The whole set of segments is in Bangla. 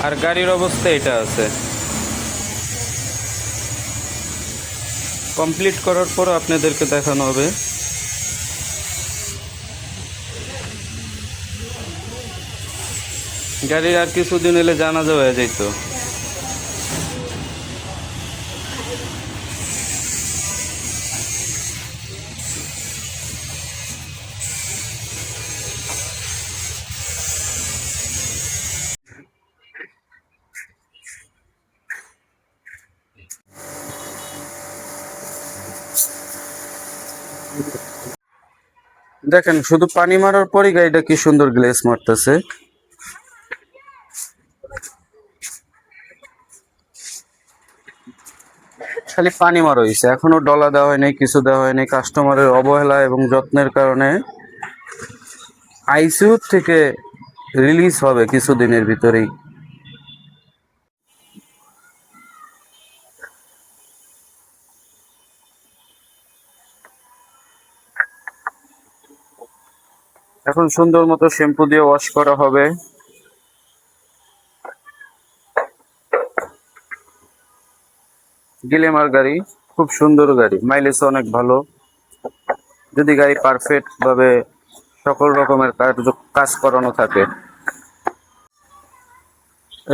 আর গাড়ির অবস্থা এটা আছে। কমপ্লিট করার পর আপনাদেরকে দেখানো হবে। গাড়ির আর কিছুদিন এলে জানাজা হয়ে যাইতো। দেখেন শুধু পানি মারার পরই গাড়িটা কি সুন্দর গ্লেজ মারতেছে। খালি পানি মারা হয়েছে, এখনো ডলা দেওয়া হয়নি, কিছু দেওয়া হয়নি। কাস্টমারের অবহেলা এবং যত্নের কারণে আইসিইউ থেকে রিলিজ হবে কিছুদিনের ভিতরেই। এখন সুন্দর মতো শ্যাম্পু দিয়ে ওয়াশ করা হবে। গিলেমার গাড়ি, খুব সুন্দর গাড়ি, মাইলেজ অনেক ভালো। যদি গাড়ি পারফেক্ট ভাবে সকল রকমের কাজ করানো থাকে।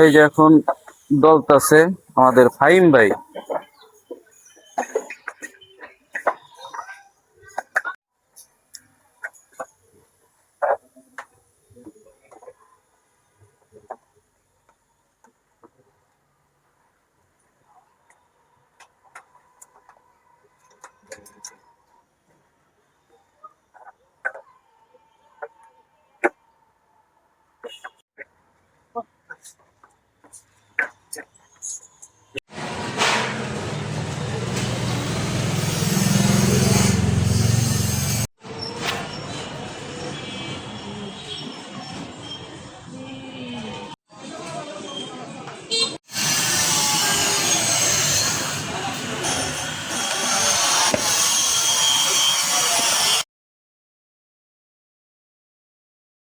এই যে এখন দলতাছে আমাদের ফাহিম ভাই।